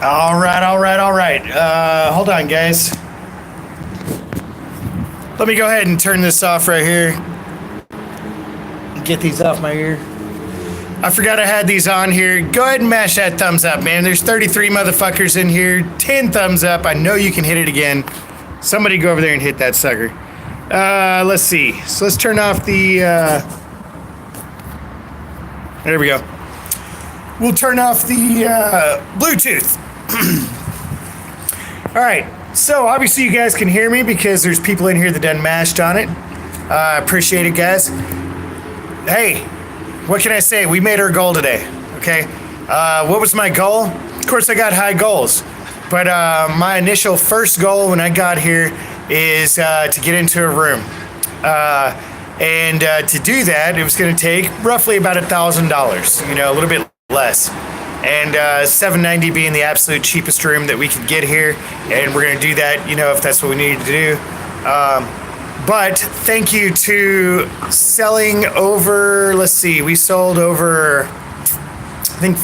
All right. Hold on, guys. Let me go ahead and turn this off right here. Get these off my ear. I forgot I had these on here. Go ahead and mash that thumbs up, man. There's 33 motherfuckers in here. 10 thumbs up. I know you can hit it again. Somebody go over there and hit that sucker. Let's see. So let's turn off the... There we go. We'll turn off the Bluetooth. All right. So obviously you guys can hear me because there's people in here that done mashed on it. Appreciate it, guys. Hey, what can I say? We made our goal today, okay? What was my goal? Of course, I got high goals. But my initial first goal when I got here is to get into a room. And to do that, it was going to take roughly about $1,000, a little bit less. And $790 being the absolute cheapest room that we could get here. And we're going to do that, if that's what we needed to do. But thank you to selling over, let's see, we sold over, I think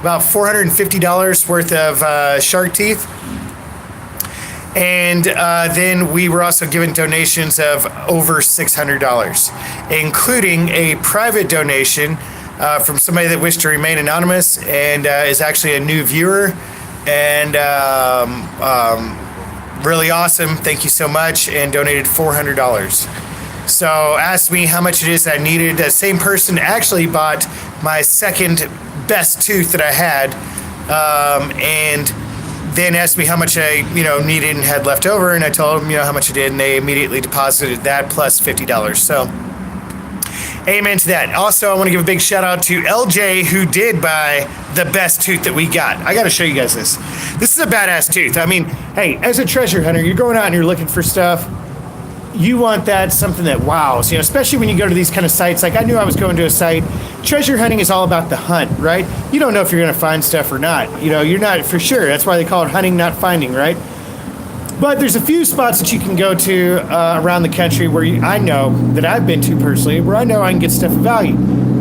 about $450 worth of shark teeth. And then we were also given donations of over $600, including a private donation from somebody that wished to remain anonymous and is actually a new viewer. And really awesome. Thank you so much. And donated $400. So asked me how much it is I needed. That same person actually bought my second best tooth that I had. And then asked me how much I, needed and had left over. And I told them, how much I did. And they immediately deposited that plus $50. So amen to that. Also, I want to give a big shout out to LJ, who did buy the best tooth that we got. I got to show you guys this. This is a badass tooth. I mean, hey, as a treasure hunter, you're going out and you're looking for stuff. You want something that wows, especially when you go to these kind of sites. Like I knew I was going to a site. Treasure hunting is all about the hunt, right? You don't know if you're going to find stuff or not. You're not for sure. That's why they call it hunting, not finding, right? But there's a few spots that you can go to around the country where I know that I've been to personally, where I know I can get stuff of value.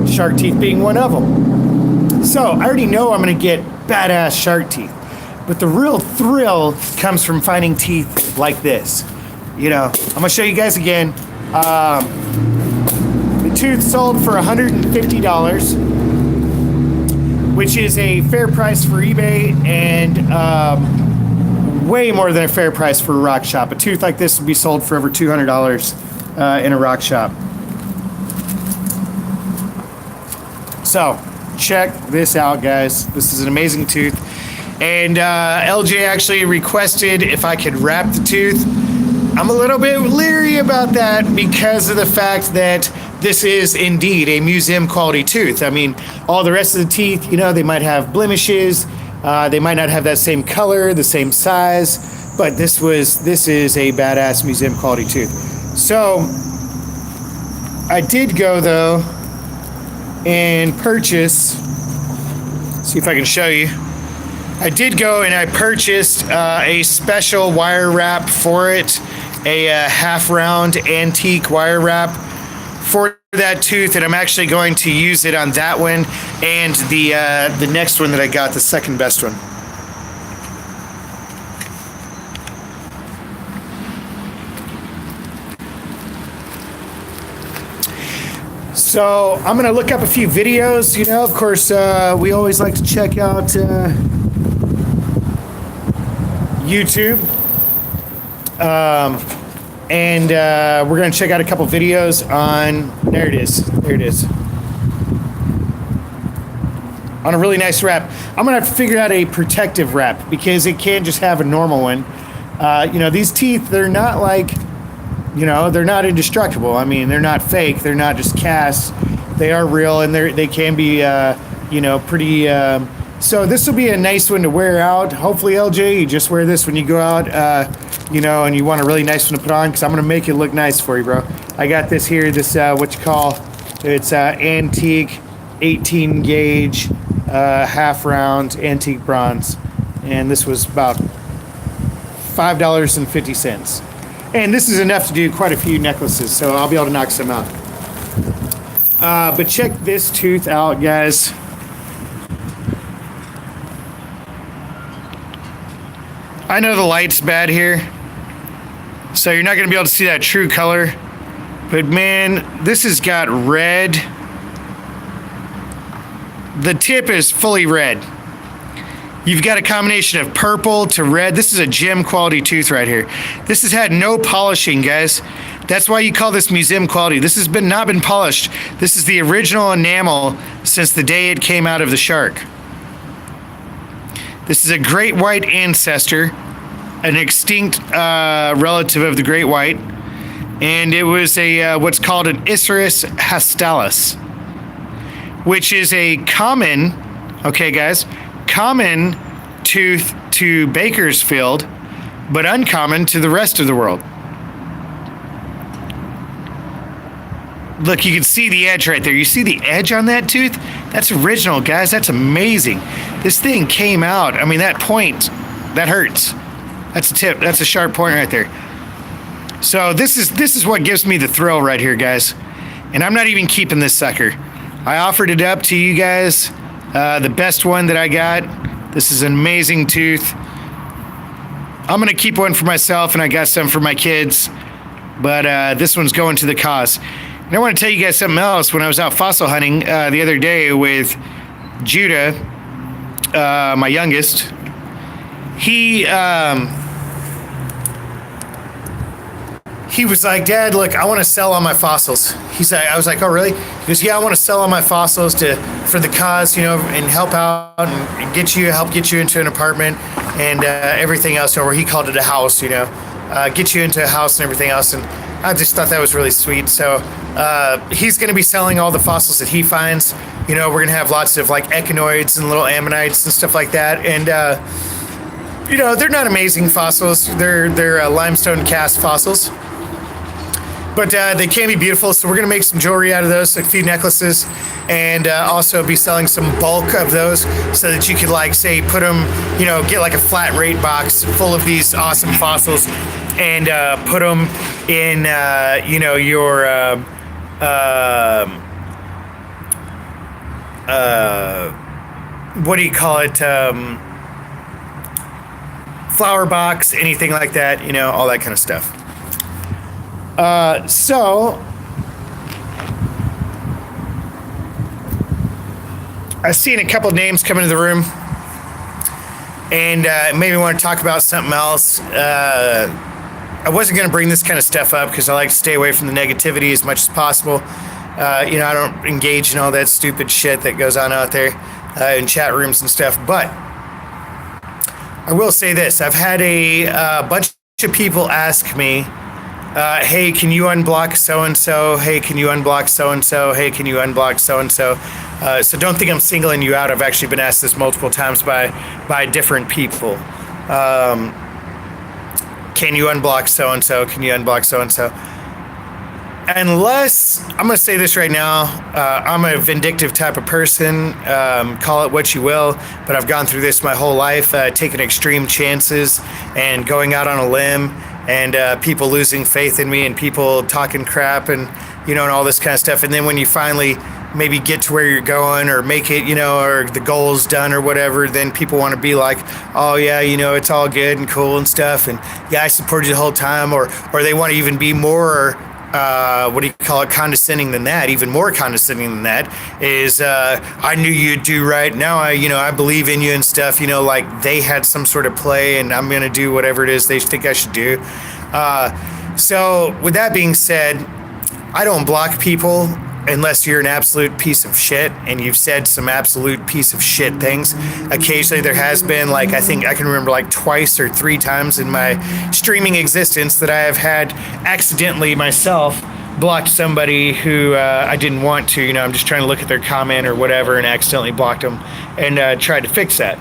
Shark teeth being one of them. So I already know I'm going to get badass shark teeth. But the real thrill comes from finding teeth like this. I'm going to show you guys again. The tooth sold for $150, which is a fair price for eBay and way more than a fair price for a rock shop. A tooth like this would be sold for over $200 in a rock shop. So check this out, guys. This is an amazing tooth. And LJ actually requested if I could wrap the tooth. I'm a little bit leery about that because of the fact that this is indeed a museum quality tooth. I mean, all the rest of the teeth, they might have blemishes. They might not have that same color, the same size, but this is a badass museum quality tooth. So I did go though and purchase, see if I can show you. I did go and I purchased a special wire wrap for it, a half round antique wire wrap for that tooth, and I'm actually going to use it on that one and the next one that I got, the second best one. So I'm gonna look up a few videos. Of course, we always like to check out YouTube. And we're going to check out a couple videos on, there it is, on a really nice wrap. I'm going to have to figure out a protective wrap because it can't just have a normal one. These teeth, they're not like, they're not indestructible. I mean, they're not fake. They're not just cast. They are real, and they can be, pretty... So this will be a nice one to wear out. Hopefully, LJ, you just wear this when you go out, and you want a really nice one to put on, because I'm going to make it look nice for you, bro. I got this here, it's antique 18 gauge, half round antique bronze. And this was about $5.50. And this is enough to do quite a few necklaces, so I'll be able to knock some out. But check this tooth out, guys. I know the light's bad here, so you're not going to be able to see that true color. But man, this has got red. The tip is fully red. You've got a combination of purple to red. This is a gem quality tooth right here. This has had no polishing, guys. That's why you call this museum quality. This has not been polished. This is the original enamel since the day it came out of the shark. This is a great white ancestor, an extinct relative of the great white, and it was a what's called an Isserus hastalis, which is a common, okay guys, common tooth to Bakersfield, but uncommon to the rest of the world. Look, you can see the edge right there. You see the edge on that tooth? That's original, guys. That's amazing. This thing came out. I mean, that point, that hurts. That's a tip. That's a sharp point right there. So this is what gives me the thrill right here, guys. And I'm not even keeping this sucker. I offered it up to you guys. The best one that I got. This is an amazing tooth. I'm going to keep one for myself, and I got some for my kids. But this one's going to the cause. And I want to tell you guys something else. When I was out fossil hunting the other day with Judah, my youngest, he was like, Dad, look, I want to sell all my fossils. I was like, oh, really? He goes, yeah, I want to sell all my fossils for the cause, you know, and help out and help get you into an apartment and everything else, or he called it a house, you know, get you into a house and everything else. And I just thought that was really sweet. So he's going to be selling all the fossils that he finds. You know, we're going to have lots of like echinoids and little ammonites and stuff like that. And, you know, they're not amazing fossils. They're limestone cast fossils. But they can be beautiful. So we're going to make some jewelry out of those, like few necklaces, and also be selling some bulk of those so that you could, like, say, put them, you know, get like a flat rate box full of these awesome fossils and put them in, you know, your what do you call it? Flower box, anything like that, you know, all that kind of stuff. So I've seen a couple names come into the room and maybe want to talk about something else. I wasn't going to bring this kind of stuff up because I like to stay away from the negativity as much as possible. You know, I don't engage in all that stupid shit that goes on out there in chat rooms and stuff. But I will say this. I've had a bunch of people ask me, hey, can you unblock so-and-so? Hey, can you unblock so-and-so? Hey, can you unblock so-and-so? So don't think I'm singling you out. I've actually been asked this multiple times by different people. Can you unblock so-and-so? Can you unblock so-and-so? Unless, I'm going to say this right now, I'm a vindictive type of person, call it what you will, but I've gone through this my whole life, taking extreme chances and going out on a limb, and people losing faith in me and people talking crap and, you know, and all this kind of stuff. And then when you finally maybe get to where you're going or make it, you know, or the goal's done or whatever, then people want to be like, oh yeah, you know, it's all good and cool and stuff. And yeah, I supported you the whole time. Or they want to even be more, what do you call it, condescending than that, even more condescending than that is, I knew you'd do right. Now I believe in you and stuff, you know, like they had some sort of play and I'm going to do whatever it is they think I should do. So with that being said, I don't block people unless you're an absolute piece of shit and you've said some absolute piece of shit things. Occasionally there has been, like, I think I can remember like twice or three times in my streaming existence that I have had accidentally myself blocked somebody who I didn't want to. You know, I'm just trying to look at their comment or whatever and accidentally blocked them and tried to fix that.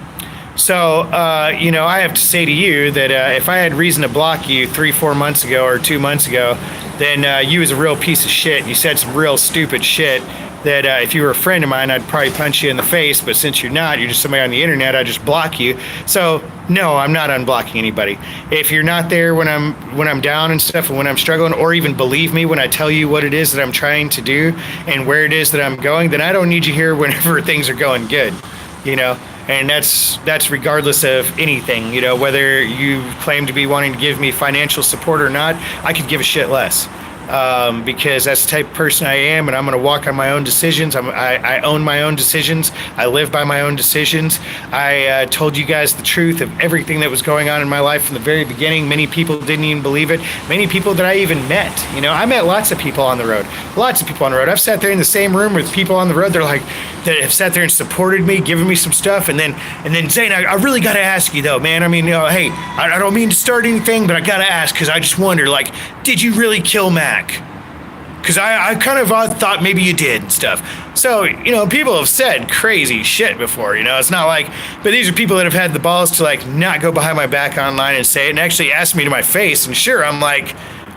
So, you know, I have to say to you that if I had reason to block you 3-4 months ago or 2 months ago, then you was a real piece of shit. You said some real stupid shit that if you were a friend of mine, I'd probably punch you in the face. But since you're not, you're just somebody on the internet, I just block you. So, no, I'm not unblocking anybody. If you're not there when I'm down and stuff and when I'm struggling, or even believe me when I tell you what it is that I'm trying to do and where it is that I'm going, then I don't need you here whenever things are going good, you know? And that's regardless of anything, you know, whether you claim to be wanting to give me financial support or not. I could give a shit less. Because that's the type of person I am, and I'm going to walk on my own decisions. I own my own decisions. I live by my own decisions. I told you guys the truth of everything that was going on in my life from the very beginning. Many people didn't even believe it. Many people that I even met. You know, I met lots of people on the road. Lots of people on the road. I've sat there in the same room with people on the road. They're like, that have sat there and supported me, given me some stuff, and then Zane, I really got to ask you though, man. I mean, you know, hey, I don't mean to start anything, but I got to ask because I just wonder, like, did you really kill Mac? Because I kind of thought maybe you did and stuff. So, you know, people have said crazy shit before, you know. It's not like, but these are people that have had the balls to, like, not go behind my back online and say it and actually ask me to my face. And sure, I'm like,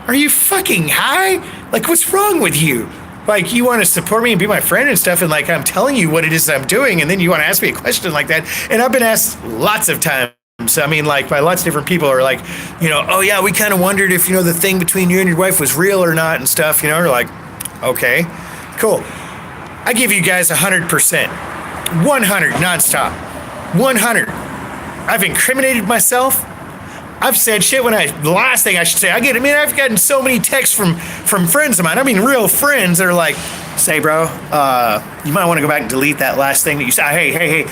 are you fucking high? Like, what's wrong with you? Like, you want to support me and be my friend and stuff, and, like, I'm telling you what it is I'm doing, and then you want to ask me a question like that. And I've been asked lots of times. I mean, like, by lots of different people are like, you know, oh yeah, we kind of wondered if, you know, the thing between you and your wife was real or not and stuff, you know. They're like, okay, cool. I give you guys 100%, 100 nonstop, 100. I've incriminated myself. I've said shit the last thing I should say, I've gotten so many texts from friends of mine. I mean, real friends that are like, say, bro, you might want to go back and delete that last thing that you said. Hey,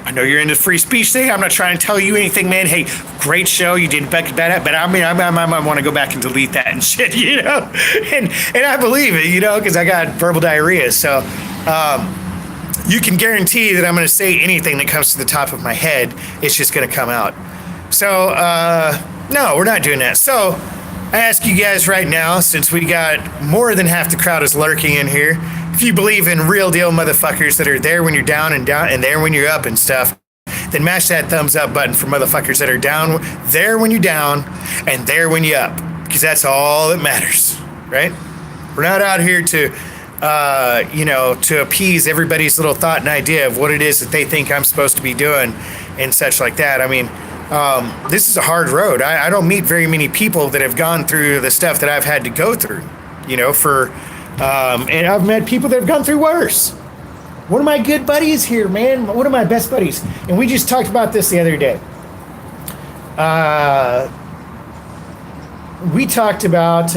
I know you're into free speech thing. I'm not trying to tell you anything, man. Hey, great show. You did bad at, but I might want to go back and delete that and shit, you know? And I believe it, you know, because I got verbal diarrhea. So, you can guarantee that I'm going to say anything that comes to the top of my head. It's just going to come out. So, no, we're not doing that. So, I ask you guys right now, since we got more than half the crowd is lurking in here, if you believe in real deal motherfuckers that are there when you're down and there when you're up and stuff, then mash that thumbs up button for motherfuckers that are down there when you're down and there when you're up, because that's all that matters, right? We're not out here to, you know, to appease everybody's little thought and idea of what it is that they think I'm supposed to be doing and such like that. I mean, this is a hard road. I don't meet very many people that have gone through the stuff that I've had to go through, you know, and I've met people that have gone through worse. One of my good buddies here, man, one of my best buddies, and we just talked about this the other day. We talked about,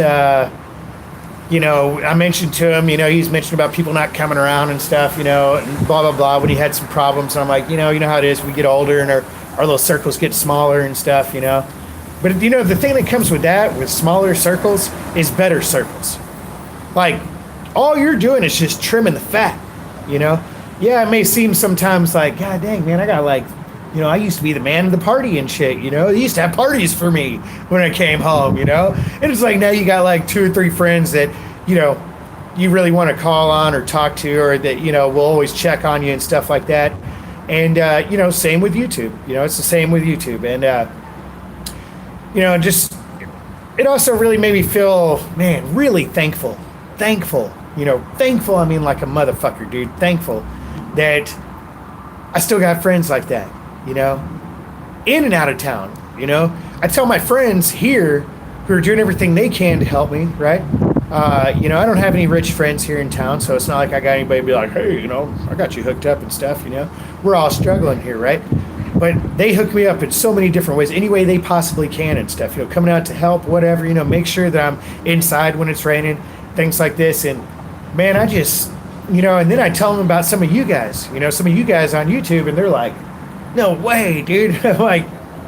you know, I mentioned to him, you know, he's mentioned about people not coming around and stuff, you know, and blah, blah, blah, when he had some problems. And I'm like, you know how it is, we get older and our little circles get smaller and stuff, you know. But, you know, the thing that comes with that, with smaller circles, is better circles. Like, all you're doing is just trimming the fat, you know. Yeah, it may seem sometimes like, God dang, man, I got like, you know, I used to be the man of the party and shit, you know. They used to have parties for me when I came home, you know. And it's like now you got like 2 or 3 friends that, you know, you really want to call on or talk to, or that, you know, will always check on you and stuff like that. And, you know, same with YouTube. You know, it's the same with YouTube. And, you know, just, it also really made me feel, man, really thankful. You know, thankful, I mean, like a motherfucker, dude. Thankful that I still got friends like that, you know, in and out of town, you know. I tell my friends here who are doing everything they can to help me, right? You know, I don't have any rich friends here in town, so it's not like I got anybody to be like, hey, you know, I got you hooked up and stuff, you know. We're all struggling here, right? But they hook me up in so many different ways, any way they possibly can and stuff, you know, coming out to help, whatever, you know, make sure that I'm inside when it's raining, things like this. And, man, I just, you know, and then I tell them about some of you guys, you know, some of you guys on YouTube, and they're like, no way, dude. I'm like,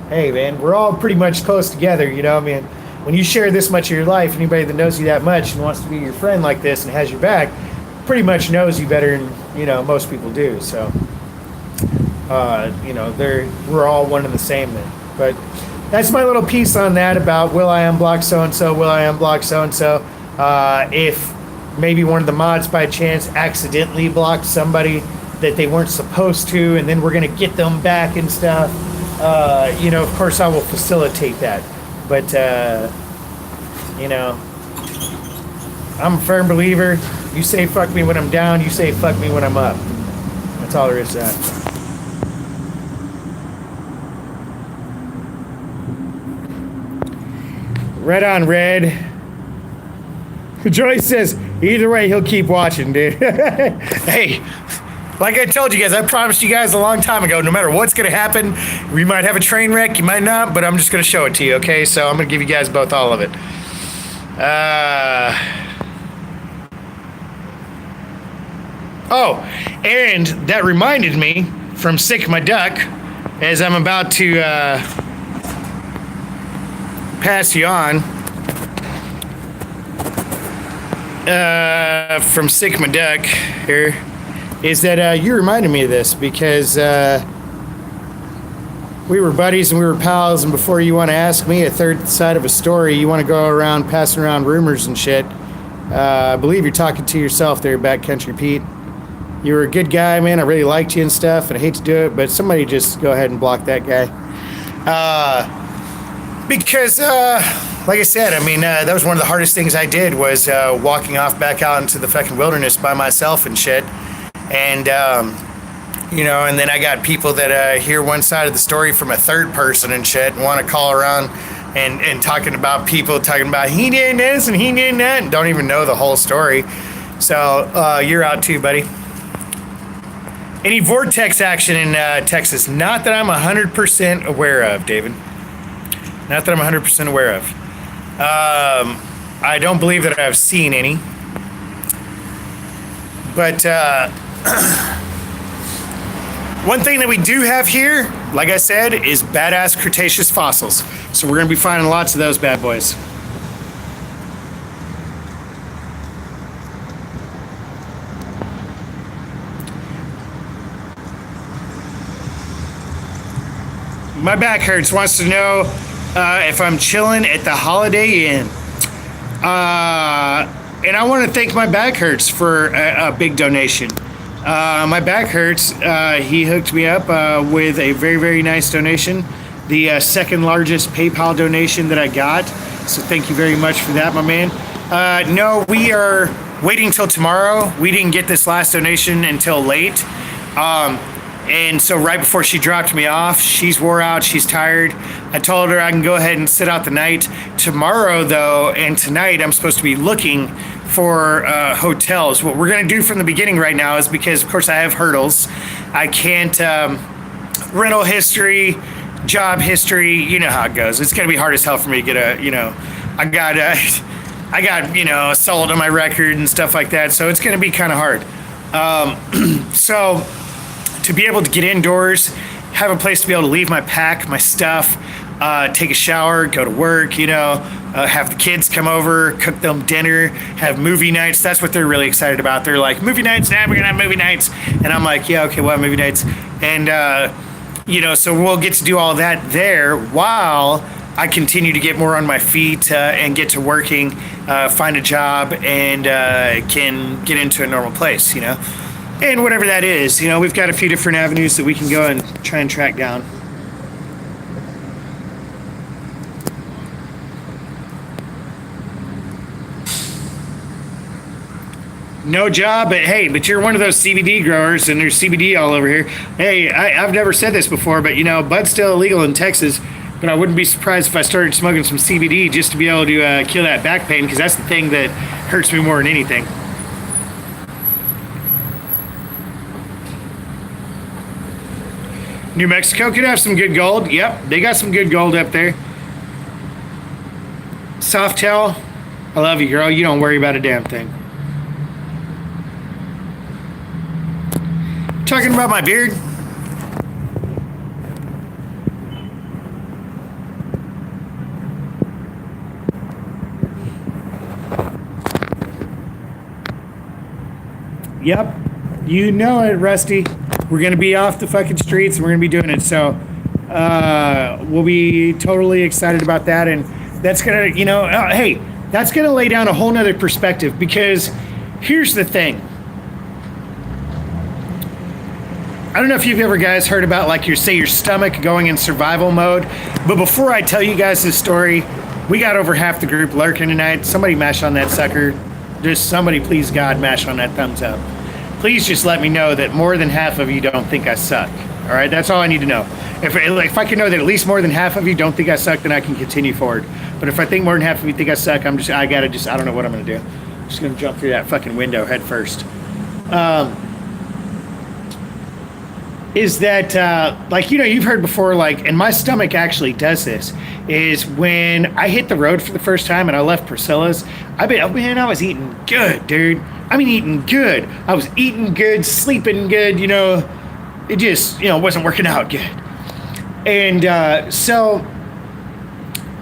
hey, man, we're all pretty much close together, you know, I mean, when you share this much of your life, anybody that knows you that much and wants to be your friend like this and has your back pretty much knows you better than, you know, most people do. So, you know, we're all one and the same then. But that's my little piece on that about will I unblock so-and-so, will I unblock so-and-so. If maybe one of the mods by chance accidentally blocked somebody that they weren't supposed to, and then we're going to get them back and stuff, you know, of course I will facilitate that. But, you know, I'm a firm believer. You say fuck me when I'm down, you say fuck me when I'm up. That's all there is to that. Red on red. Joyce says, either way, he'll keep watching, dude. Hey, Like I told you guys, I promised you guys a long time ago, no matter what's going to happen, we might have a train wreck, you might not, but I'm just going to show it to you, okay? So I'm going to give you guys both all of it. Oh, and that reminded me from Sick My Duck, as I'm about to pass you on, from Sick My Duck here, is that you reminded me of this because we were buddies and we were pals, and before you want to ask me a third side of a story, you want to go around passing around rumors and shit. I believe you're talking to yourself there, Backcountry Pete. You were a good guy, man. I really liked you and stuff, and I hate to do it, but somebody just go ahead and block that guy. Because, like I said, I mean, that was one of the hardest things I did was walking off back out into the fucking wilderness by myself and shit. And, you know, and then I got people that hear one side of the story from a third person and shit and want to call around and talking about people talking about he did this and he did that and don't even know the whole story. So you're out too, buddy. Any vortex action in Texas? Not that I'm 100% aware of, David. Not that I'm 100% aware of. I don't believe that I've seen any. But one thing that we do have here, like I said, is badass Cretaceous fossils. So we're going to be finding lots of those bad boys. My back hurts wants to know if I'm chilling at the Holiday Inn. And I want to thank My Back Hurts for a big donation. My Back Hurts, he hooked me up with a very, very nice donation. The second largest PayPal donation that I got. So thank you very much for that, my man. No, we are waiting till tomorrow. We didn't get this last donation until late. And so right before she dropped me off, she's wore out, she's tired. I told her I can go ahead and sit out the night. Tomorrow, though, and tonight, I'm supposed to be looking for hotels. What we're going to do from the beginning right now is because, of course, I have hurdles. I can't, rental history, job history, you know how it goes. It's going to be hard as hell for me to get I got, assault on my record and stuff like that. So it's going to be kind of hard. So to be able to get indoors, have a place to be able to leave my pack, my stuff, take a shower, go to work, have the kids come over, cook them dinner, have movie nights. That's what they're really excited about. They're like, movie nights, Dad, we're gonna have movie nights. And I'm like, yeah, okay, we'll have movie nights. And, so we'll get to do all that there while I continue to get more on my feet and get to working, find a job, and can get into a normal place, And whatever that is, we've got a few different avenues that we can go and try and track down. No job, but you're one of those CBD growers, and there's CBD all over here. Hey, I've never said this before, but bud's still illegal in Texas, but I wouldn't be surprised if I started smoking some CBD just to be able to kill that back pain, because that's the thing that hurts me more than anything. New Mexico could have some good gold. Yep, they got some good gold up there. Softail, I love you, girl. You don't worry about a damn thing. Talking about my beard? Yep, you know it, Rusty. We're going to be off the fucking streets, and we're going to be doing it. So we'll be totally excited about that. And that's going to, that's going to lay down a whole nother perspective, because here's the thing. I don't know if you've ever guys heard about your stomach going in survival mode. But before I tell you guys this story, we got over half the group lurking tonight. Somebody mash on that sucker. Just somebody, please God, mash on that thumbs up. Please just let me know that more than half of you don't think I suck. All right, that's all I need to know. If I can know that at least more than half of you don't think I suck, then I can continue forward. But if I think more than half of you think I suck, I don't know what I'm gonna do. I'm just gonna jump through that fucking window head first. is that like, you know, you've heard before, like, and my stomach actually does this, is when I hit the road for the first time and I left Priscilla's, I was eating good, dude. I mean, eating good. I was eating good, sleeping good, you know. It just, you know, wasn't working out good. And so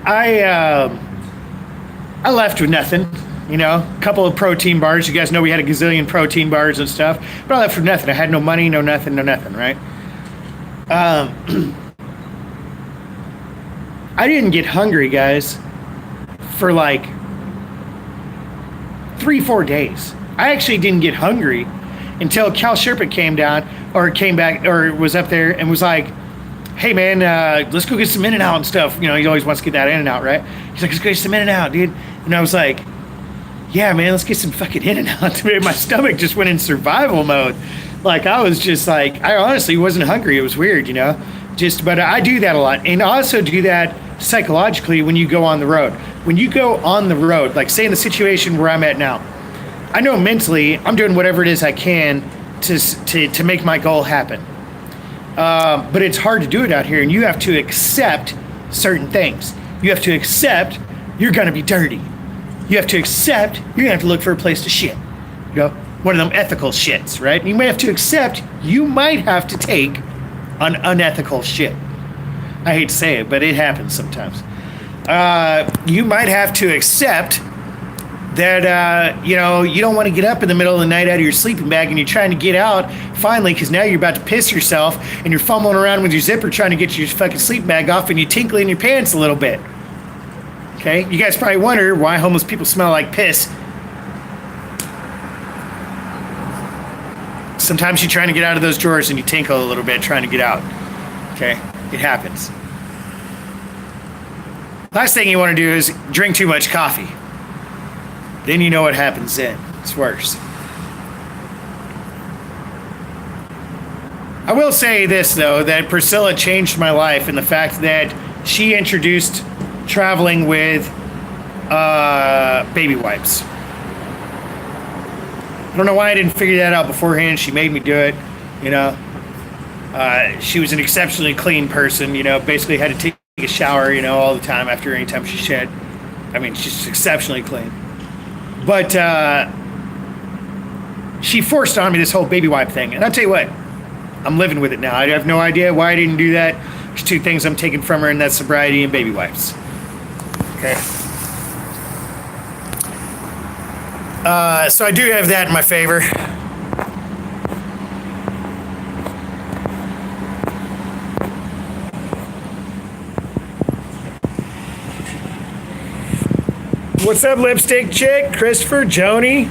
I left with nothing, you know, a couple of protein bars. You guys know we had a gazillion protein bars and stuff, but I left with nothing. I had no money, no nothing, right? I didn't get hungry, guys, for like 3-4 days. I actually didn't get hungry until Cal Sherpa came down, or came back, or was up there and was like, hey man, let's go get some In-N-Out and stuff. You know, he always wants to get that In-N-Out, right? He's like, let's go get some In-N-Out, dude. And I was like, yeah, man, let's get some fucking In-N-Out. My stomach just went in survival mode. Like, I was just like, I honestly wasn't hungry. It was weird, you know? But I do that a lot. And I also do that psychologically when you go on the road. When you go on the road, like say in the situation where I'm at now, I know mentally I'm doing whatever it is I can to make my goal happen. But it's hard to do it out here, and you have to accept certain things. You have to accept you're going to be dirty. You have to accept you're going to have to look for a place to shit. You know, one of them ethical shits, right? And you may have to accept you might have to take an unethical shit. I hate to say it, but it happens sometimes. You might have to accept that, you know, you don't want to get up in the middle of the night out of your sleeping bag and you're trying to get out finally because now you're about to piss yourself and you're fumbling around with your zipper trying to get your fucking sleeping bag off and you tinkle in your pants a little bit. Okay? You guys probably wonder why homeless people smell like piss. Sometimes you're trying to get out of those drawers and you tinkle a little bit trying to get out. Okay? It happens. Last thing you want to do is drink too much coffee. Then you know what happens then. It's worse. I will say this, though, that Priscilla changed my life in the fact that she introduced traveling with baby wipes. I don't know why I didn't figure that out beforehand. She made me do it, you know. She was an exceptionally clean person, you know, basically had to take a shower, you know, all the time after any time she shed. I mean, she's exceptionally clean. But she forced on me this whole baby wipe thing. And I'll tell you what, I'm living with it now. I have no idea why I didn't do that. There's two things I'm taking from her, and that's sobriety and baby wipes. Okay. So I do have that in my favor. What's up, lipstick chick? Christopher, Joni.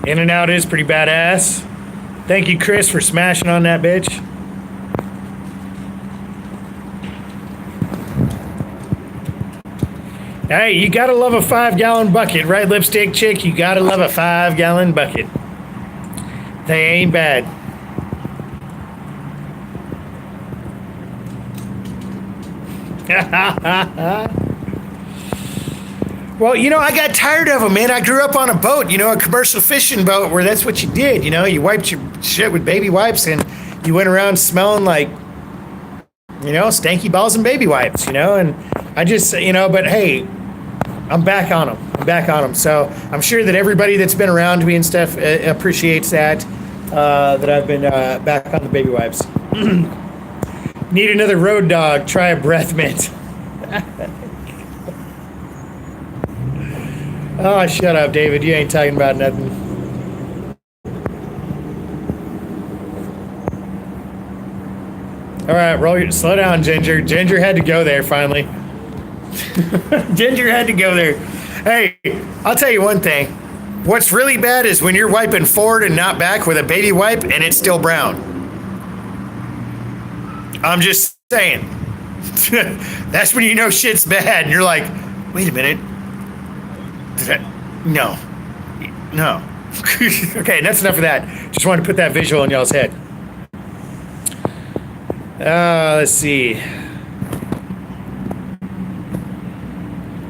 In-N-Out is pretty badass. Thank you, Chris, for smashing on that bitch. Hey, you gotta love a 5-gallon bucket, right, lipstick chick? You gotta love a 5-gallon bucket. They ain't bad. Well, you know, I got tired of them, man. I grew up on a boat, you know, a commercial fishing boat where that's what you did, you know. You wiped your shit with baby wipes and you went around smelling like, you know, stanky balls and baby wipes, you know. And I just, you know, but hey, I'm back on them. So I'm sure that everybody that's been around me and stuff appreciates that, that I've been back on the baby wipes. Need another road dog, try a breath mint. Oh, shut up, David. You ain't talking about nothing. All right, slow down, Ginger. Ginger had to go there finally. Ginger had to go there. Hey, I'll tell you one thing. What's really bad is when you're wiping forward and not back with a baby wipe and it's still brown. I'm just saying. That's when you know shit's bad and you're like, wait a minute. No. Okay, that's enough of that. Just wanted to put that visual in y'all's head. Let's see.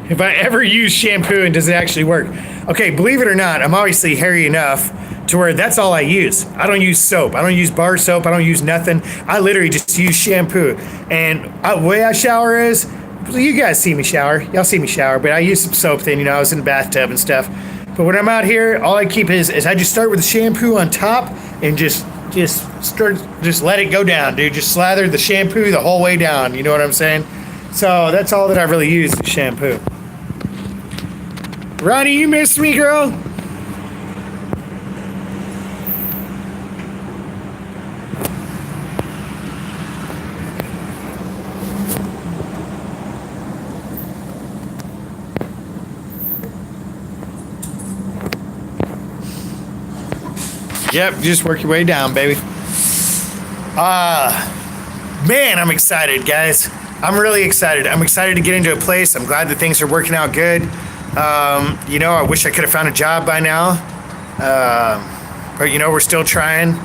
Have I ever used shampoo and does it actually work? Okay, believe it or not, I'm obviously hairy enough to where that's all I use. I don't use soap. I don't use bar soap. I don't use nothing. I literally just use shampoo. And the way I shower is, you guys see me shower. Y'all see me shower, but I use some soap then, I was in the bathtub and stuff. But when I'm out here, all I keep is I just start with the shampoo on top and just let it go down, dude. Just slather the shampoo the whole way down. You know what I'm saying? So that's all that I really use is shampoo. Ronnie, you missed me, girl? Yep, just work your way down, baby. Man, I'm excited, guys. I'm really excited. I'm excited to get into a place. I'm glad that things are working out good. I wish I could have found a job by now. But we're still trying.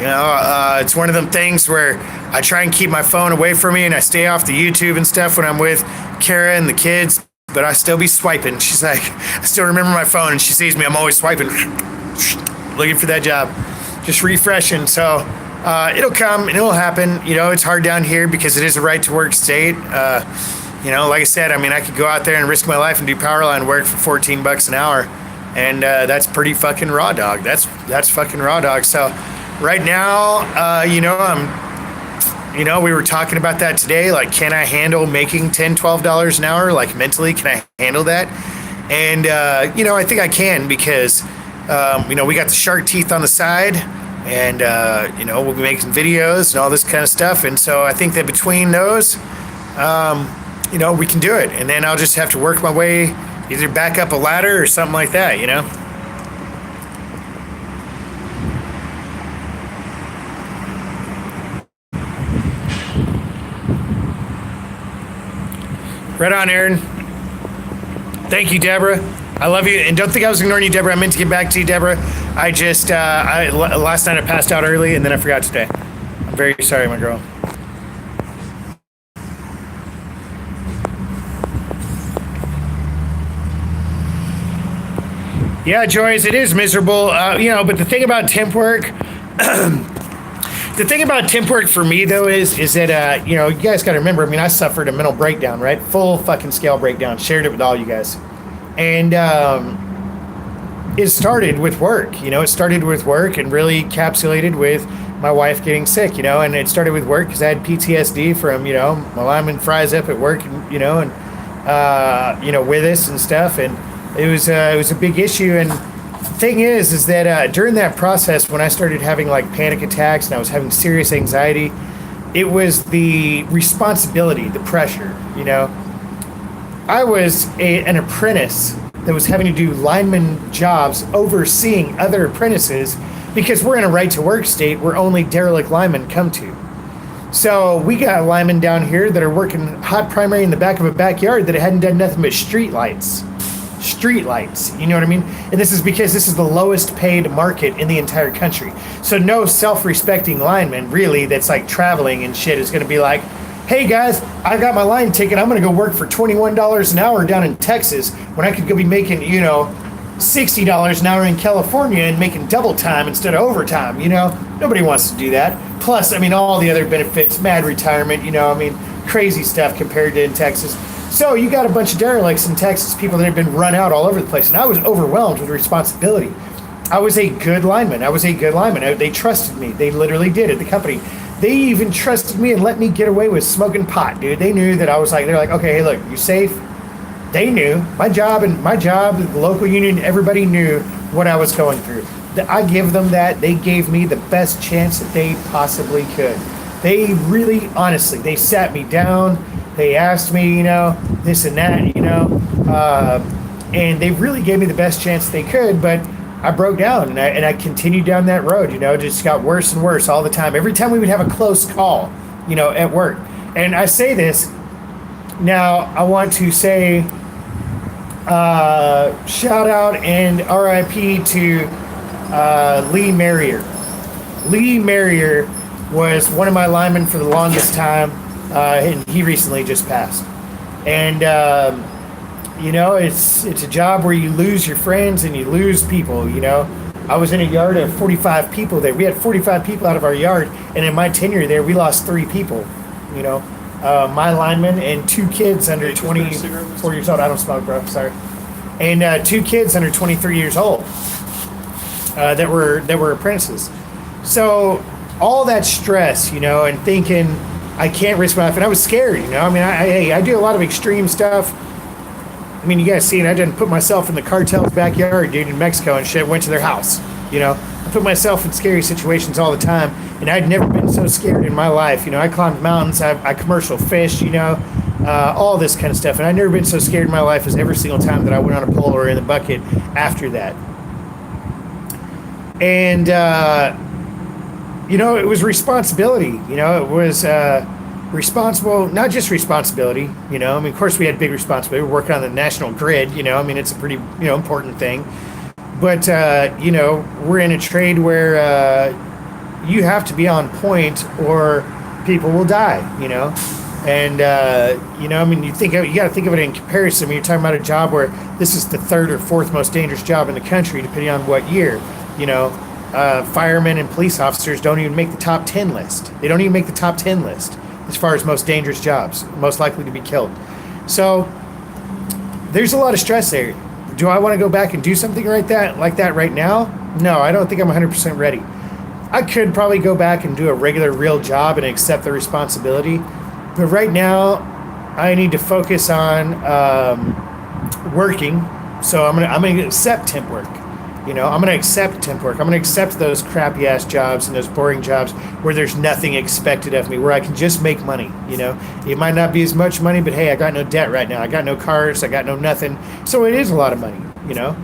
It's one of them things where I try and keep my phone away from me and I stay off the YouTube and stuff when I'm with Kara and the kids, but I still be swiping. She's like, I still remember my phone and she sees me. I'm always swiping. Looking for that job, just refreshing. So it'll come and it'll happen. It's hard down here because it is a right to work state. Like I said, I could go out there and risk my life and do power line work for $14 an hour, and that's pretty fucking raw dog. That's fucking raw dog. So right now, we were talking about that today. Like, can I handle making $10, $12 an hour? Like, mentally, can I handle that? And I think I can because. We got the shark teeth on the side and, we'll be making videos and all this kind of stuff. And so I think that between those, we can do it. And then I'll just have to work my way either back up a ladder or something like that, Right on, Aaron. Thank you, Deborah. I love you, and don't think I was ignoring you, Deborah. I meant to get back to you, Deborah. I just, last night I passed out early, and then I forgot today. I'm very sorry, my girl. Yeah, Joyce, it is miserable, but the thing about temp work, for me, though, is that, you guys got to remember, I suffered a mental breakdown, right? Full fucking scale breakdown. Shared it with all you guys. And it started with work, and really encapsulated with my wife getting sick, and it started with work because I had PTSD from, my lineman fries up at work, and, with us and stuff. And it was a big issue. And the thing is that during that process, when I started having like panic attacks and I was having serious anxiety, it was the responsibility, the pressure, I was an apprentice that was having to do lineman jobs overseeing other apprentices because we're in a right to work state where only derelict linemen come to. So we got linemen down here that are working hot primary in the back of a backyard that hadn't done nothing but street lights, you know what I mean? And this is because this is the lowest paid market in the entire country. So no self-respecting lineman really that's like traveling and shit is going to be like, hey guys, I got my line ticket. I'm going to go work for $21 an hour down in Texas when I could go be making, $60 an hour in California and making double time instead of overtime. Nobody wants to do that. Plus, all the other benefits, mad retirement, crazy stuff compared to in Texas. So you got a bunch of derelicts in Texas, people that have been run out all over the place. And I was overwhelmed with responsibility. I was a good lineman. They trusted me. They literally did at the company. They even trusted me and let me get away with smoking pot, dude. They knew that they're like, okay, hey, look, you're safe. They knew my job, the local union, everybody knew what I was going through. I give them that. They gave me the best chance that they possibly could. They really, honestly, they sat me down. They asked me, this and that, and they really gave me the best chance they could, but I broke down and I continued down that road, just got worse and worse all the time. Every time we would have a close call, at work. And I say this, now I want to say shout out and RIP to Lee Merrier. Lee Merrier was one of my linemen for the longest time, and he recently just passed. And it's a job where you lose your friends and you lose people, I was in a yard of 45 people there. We had 45 people out of our yard, and in my tenure there, we lost 3 people. You know, my lineman and 2 kids under 24 years old. I don't smoke, bro. Sorry. And 2 kids under 23 years old that were apprentices. So all that stress, you know, and thinking I can't risk my life, and I was scared. You know, I mean, I do a lot of extreme stuff. I mean, you guys seen, I didn't put myself in the cartel's backyard, dude, in Mexico and shit, went to their house, you know. I put myself in scary situations all the time, and I'd never been so scared in my life. You know, I climbed mountains, I commercial fished, you know, all this kind of stuff. And I'd never been so scared in my life as every single time that I went on a pole or in the bucket after that. And, you know, it was responsibility, you know, it was responsible, not just responsibility, you know, I mean, of course we had big responsibility. We're working on the national grid, you know, I mean, it's a pretty, you know, important thing. But, you know, we're in a trade where you have to be on point or people will die, you know. And, you know, I mean, you got to think of it in comparison when you're talking about a job where this is the 3rd or 4th most dangerous job in the country, depending on what year, you know. Firemen and police officers don't even make the top 10 list. They don't even make the top 10 list as far as most dangerous jobs, most likely to be killed. So there's a lot of stress there. Do I want to go back and do something like that right now? No, I don't think I'm 100% ready. I could probably go back and do a regular real job and accept the responsibility. But right now, I need to focus on working. So I'm gonna accept temp work. You know, I'm going to accept temp work. I'm going to accept those crappy ass jobs and those boring jobs where there's nothing expected of me, where I can just make money. You know, it might not be as much money, but hey, I got no debt right now. I got no cars. I got no nothing. So it is a lot of money. You know,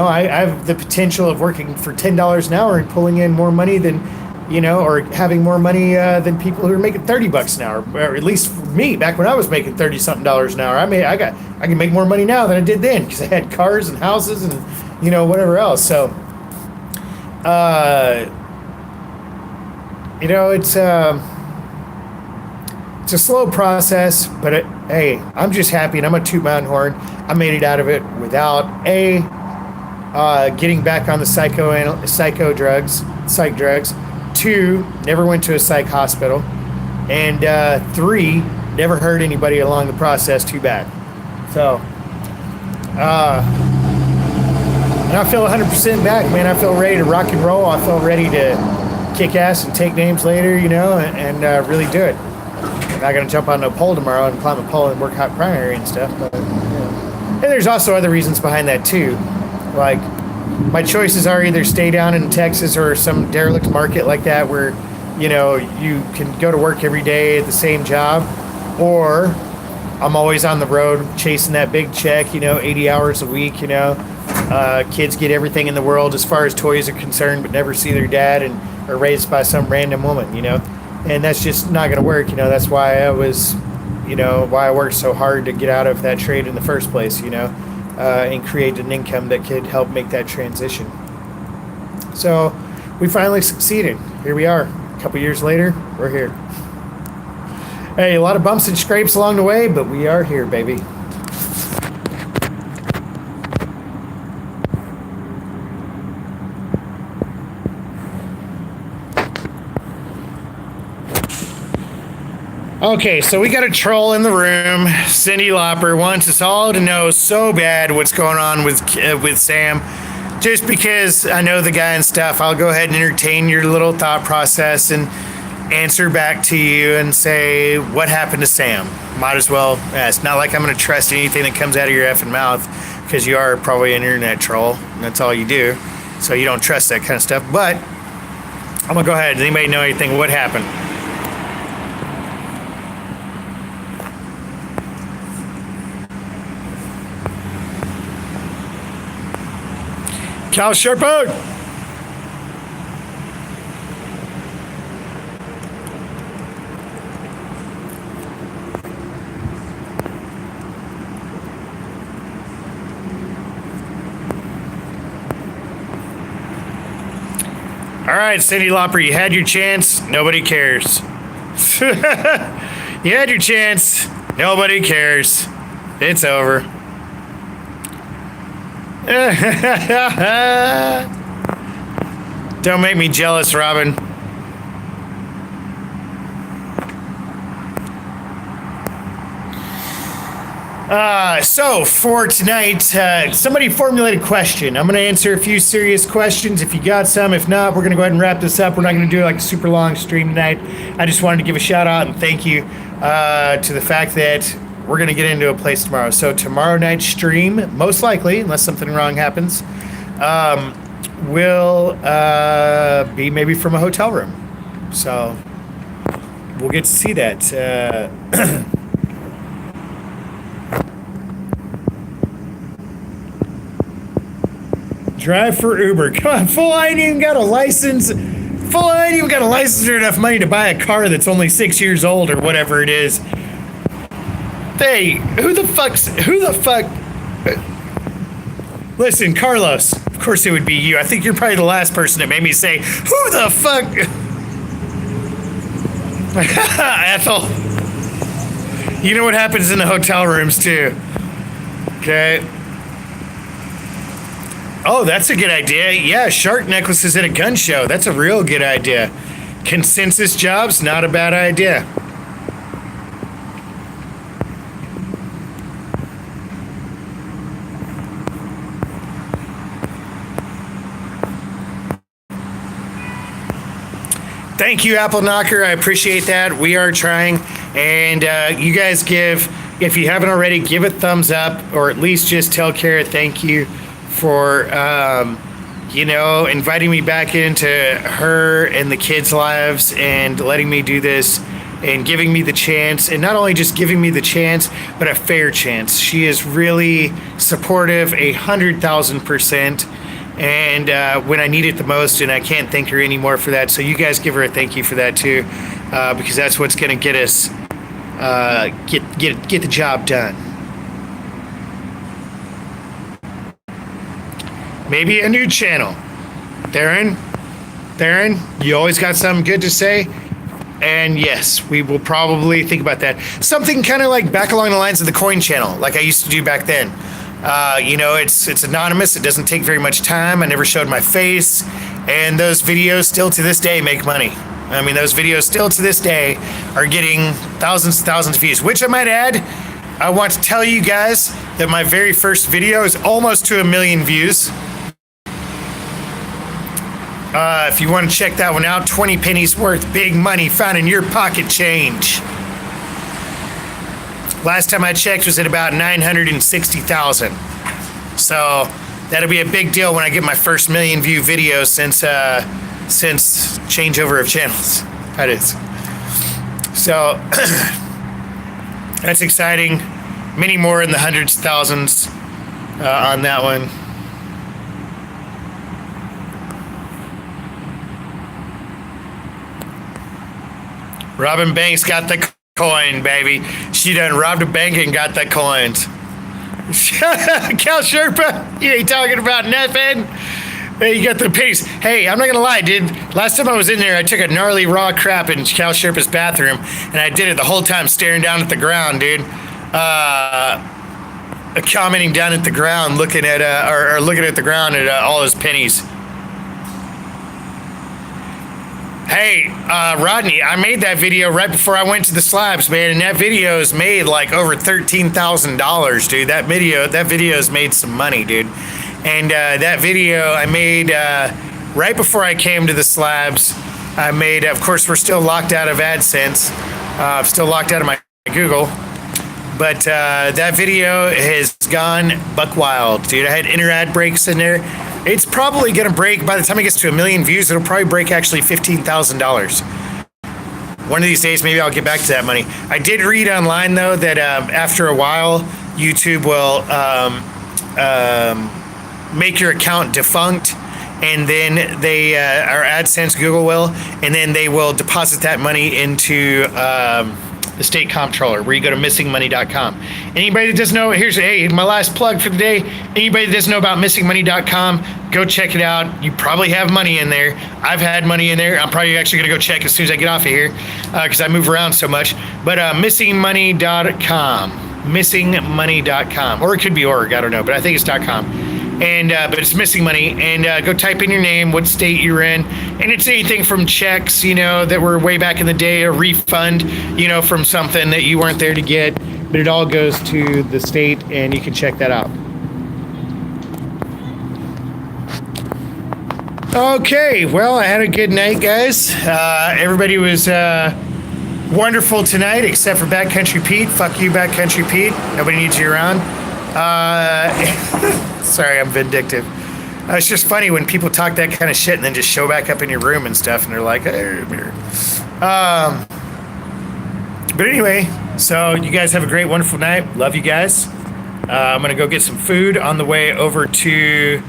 I have the potential of working for $10 an hour and pulling in more money than, you know, or having more money than people who are making $30 an hour, or at least for me back when I was making $30-something an hour. I can make more money now than I did then because I had cars and houses and, you know, whatever else. So, you know, it's a slow process, but hey, I'm just happy, and I'm gonna toot my own horn. I made it out of it without getting back on the psych drugs. 2, never went to a psych hospital, and 3, never hurt anybody along the process too bad. So, and I feel 100% back, man. I feel ready to rock and roll. I feel ready to kick ass and take names later, you know, and really do it. I'm not gonna jump on no pole tomorrow and climb a pole and work hot primary and stuff, but you know. And there's also other reasons behind that too. Like, my choices are either stay down in Texas or some derelict market like that where, you know, you can go to work every day at the same job, or I'm always on the road chasing that big check, you know, 80 hours a week, you know. Kids get everything in the world as far as toys are concerned, but never see their dad and are raised by some random woman, you know. And that's just not going to work, you know. That's why I worked so hard to get out of that trade in the first place, you know, and create an income that could help make that transition. So we finally succeeded. Here we are. A couple years later, we're here. Hey, a lot of bumps and scrapes along the way, but we are here, baby. Okay, so we got a troll in the room. Cyndi Lauper wants us all to know so bad what's going on with Sam. Just because I know the guy and stuff, I'll go ahead and entertain your little thought process and answer back to you and say, what happened to Sam? Might as well ask. Not like I'm going to trust anything that comes out of your effing mouth, because you are probably an internet troll, and that's all you do. So you don't trust that kind of stuff. But I'm going to go ahead. Does anybody know anything? What happened? Cal Sherpa! All right, Cyndi Lauper, you had your chance. Nobody cares. You had your chance. Nobody cares. It's over. Don't make me jealous, Robin. So for tonight, somebody formulated a question. I'm going to answer a few serious questions if you got some. If not, we're going to go ahead and wrap this up. We're not going to do like a super long stream tonight. I just wanted to give a shout out and thank you to the fact that we're going to get into a place tomorrow. So tomorrow night's stream, most likely, unless something wrong happens, will be maybe from a hotel room. So we'll get to see that. Drive for Uber. Come on, fool, I ain't even got a license. Fool, I ain't even got a license or enough money to buy a car that's only 6 years old or whatever it is. Hey, who the fuck? Listen, Carlos, of course it would be you. I think you're probably the last person that made me say, who the fuck? Ethel. You know what happens in the hotel rooms too. Okay. Oh, that's a good idea. Yeah, shark necklaces at a gun show. That's a real good idea. Consensus jobs, not a bad idea. Thank you, Apple Knocker. I appreciate that. We are trying. And you guys give, if you haven't already, give a thumbs up or at least just tell Kara thank you for, inviting me back into her and the kids' lives and letting me do this and giving me the chance. And not only just giving me the chance, but a fair chance. She is really supportive, 100,000%. And when I need it the most, and I can't thank her anymore for that. So you guys give her a thank you for that too, because that's what's going to get us, get the job done. Maybe a new channel. Theron, you always got something good to say. And yes, we will probably think about that. Something kind of like back along the lines of the coin channel, like I used to do back then. It's anonymous. It doesn't take very much time. I never showed my face. And those videos still to this day make money. I mean, those videos still to this day are getting thousands and thousands of views, which I might add, I want to tell you guys that my very first video is almost to 1 million views. If you want to check that one out, 20 pennies worth, big money found in your pocket change. Last time I checked was at about 960,000. So that'll be a big deal when I get my first 1 million view video since changeover of channels. That is. So that's exciting. Many more in the hundreds of thousands on that one. Robin Banks got the coin, baby. She done robbed a bank and got the coins. Cal Sherpa, you ain't talking about nothing. Hey, you got the pennies. Hey, I'm not gonna lie, dude. Last time I was in there, I took a gnarly raw crap in Cal Sherpa's bathroom, and I did it the whole time staring down at the ground, dude. Commenting down at the ground, looking at or looking at the ground at all his pennies. Hey, Rodney, I made that video right before I went to the slabs, man, and that video is made like over $13,000, dude. That video's made some money, dude. And that video I made right before I came to the slabs. I made, of course, we're still locked out of AdSense, still locked out of my Google. But that video has gone buck wild, dude. I had inner ad breaks in there. It's probably going to break, by the time it gets to 1 million views, it'll probably break actually $15,000. One of these days, maybe I'll get back to that money. I did read online, though, that after a while, YouTube will make your account defunct, and then they, or AdSense, Google will, and then they will deposit that money into the state comptroller, where you go to missingmoney.com. Anybody that doesn't know, here's my last plug for the day. Anybody that doesn't know about missingmoney.com, go check it out. You probably have money in there. I've had money in there. I'm probably actually gonna go check as soon as I get off of here, because I move around so much. But missingmoney.com, missingmoney.com, or it could be org, I don't know, but I think it's .com. and but it's missing money. And go type in your name, what state you're in, and it's anything from checks, that were way back in the day, a refund, from something that you weren't there to get. But it all goes to the state, and you can check that out. Okay, well, I had a good night, guys. Everybody was wonderful tonight, except for Backcountry Pete. Fuck you, Backcountry Pete. Nobody needs you around. Sorry, I'm vindictive. It's just funny when people talk that kind of shit and then just show back up in your room and stuff, and they're like, hey. But anyway, so you guys have a great, wonderful night. Love you guys. I'm going to go get some food on the way over to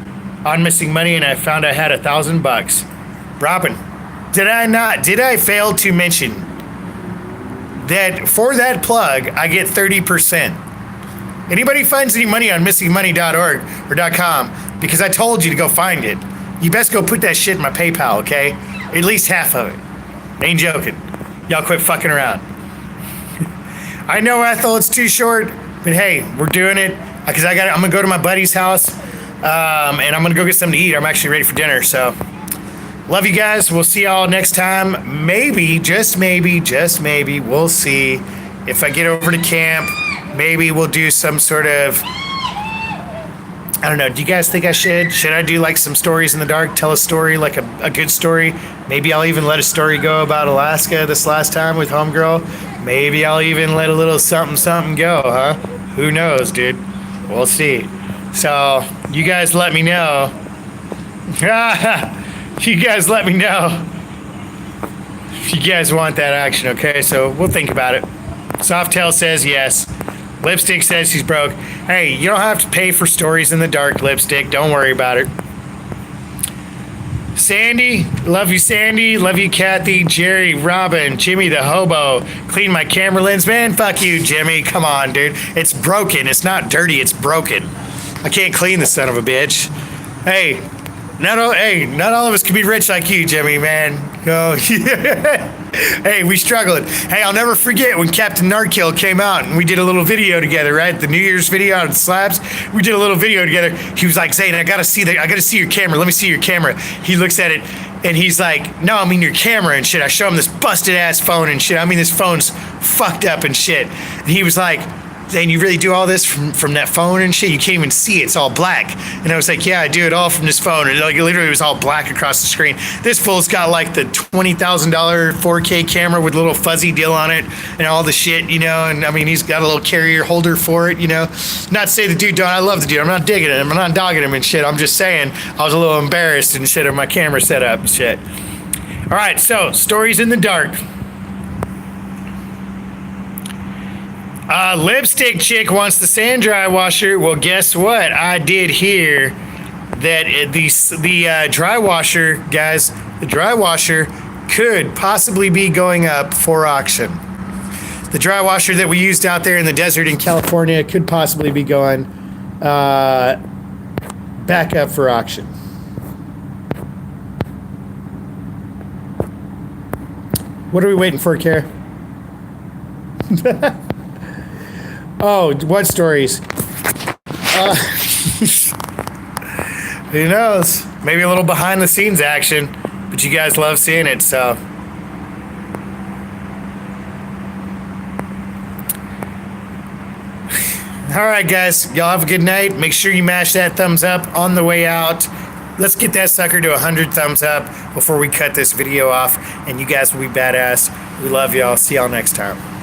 On Missing Money, and I found I had $1,000. Robin, did I fail to mention that for that plug, I get 30%? Anybody finds any money on missingmoney.org or .com, because I told you to go find it, you best go put that shit in my PayPal, okay? At least half of it. Ain't joking. Y'all quit fucking around. I know Ethel, it's too short, but hey, we're doing it because I'm gonna go to my buddy's house, and I'm gonna go get something to eat. I'm actually ready for dinner, so love you guys. We'll see y'all next time. Maybe, just maybe, we'll see if I get over to camp. Maybe we'll do some sort of, I don't know. Do you guys think I should? Should I do like some stories in the dark? Tell a story, like a good story? Maybe I'll even let a story go about Alaska this last time with Homegirl. Maybe I'll even let a little something go, huh? Who knows, dude? We'll see. So you guys let me know. You guys let me know if you guys want that action, okay? So we'll think about it. Softail says yes. Lipstick says he's broke. Hey, you don't have to pay for stories in the dark, Lipstick. Don't worry about it. Sandy, love you, Sandy. Love you, Kathy, Jerry, Robin, Jimmy the hobo. Clean my camera lens. Man, fuck you, Jimmy. Come on, dude. It's broken. It's not dirty. It's broken. I can't clean the son of a bitch. Hey, not all of us can be rich like you, Jimmy, man. Oh, yeah. Hey, we struggled. Hey, I'll never forget when Captain Narkill came out and we did a little video together, right? The New Year's video on Slabs. We did a little video together. He was like, Zane, I gotta see your camera. Let me see your camera. He looks at it and he's like, no, I mean your camera and shit. I show him this busted ass phone and shit. I mean, this phone's fucked up and shit. And he was like, Zane, you really do all this from that phone and shit? You can't even see it. It's all black. And I was like, yeah, I do it all from this phone. And like literally it was all black across the screen. This fool's got like the $20,000 4K camera with a little fuzzy deal on it and all the shit, and I mean, he's got a little carrier holder for it, Not to say the dude don't. I love the dude. I'm not digging him. I'm not dogging him and shit. I'm just saying I was a little embarrassed and shit of my camera setup and shit. All right, so stories in the dark. Lipstick chick wants the sand dry washer. Well, guess what? I did hear that the dry washer, guys, the dry washer could possibly be going up for auction. The dry washer that we used out there in the desert in California could possibly be going back up for auction. What are we waiting for, Kara? Oh, what stories? Who knows? Maybe a little behind the scenes action, but you guys love seeing it, so. All right, guys, y'all have a good night. Make sure you mash that thumbs up on the way out. Let's get that sucker to 100 thumbs up before we cut this video off, and you guys will be badass. We love y'all. See y'all next time.